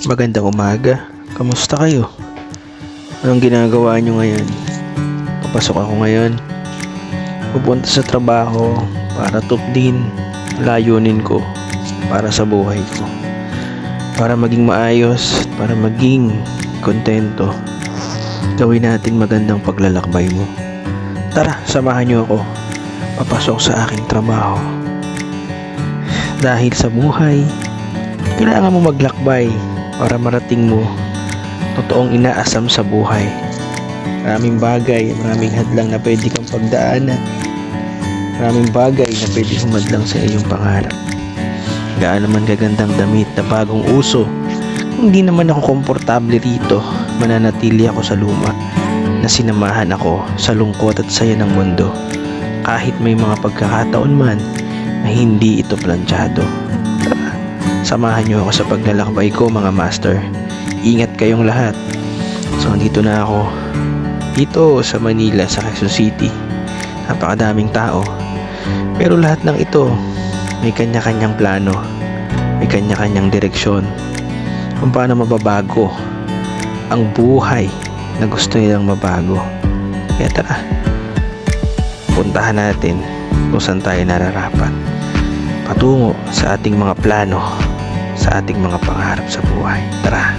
Magandang umaga. Kamusta kayo? Anong ginagawa nyo ngayon? Papasok ako ngayon. Pupunta sa trabaho para tuklin layunin ko para sa buhay ko. Para maging maayos, para maging kontento. Gawin natin magandang paglalakbay mo. Tara, samahan nyo ako. Papasok sa aking trabaho. Dahil sa buhay, kailangan mo maglakbay para marating mo totoong inaasam sa buhay. Maraming bagay, maraming hadlang na pwede kang pagdaanan. Maraming bagay na pwede humadlang sa iyong pangarap. Gaano man kagandang damit na bagong uso, kung di naman ako komportable rito, mananatili ako sa luma na sinamahan ako sa lungkot at saya ng mundo. Kahit may mga pagkakataon man na hindi ito planchado. Tara, samahan niyo ako sa paglalakbay ko mga master. Ingat kayong lahat. So andito na ako dito sa Manila, sa Quezon City. Napakadaming tao. Pero lahat ng ito may kanya-kanyang plano, may kanya-kanyang direksyon kung paano mababago ang buhay na gusto nilang mabago. Kaya tara, puntahan natin kung saan tayo nararapat patungo sa ating mga plano, sa ating mga pangarap sa buhay. Tara!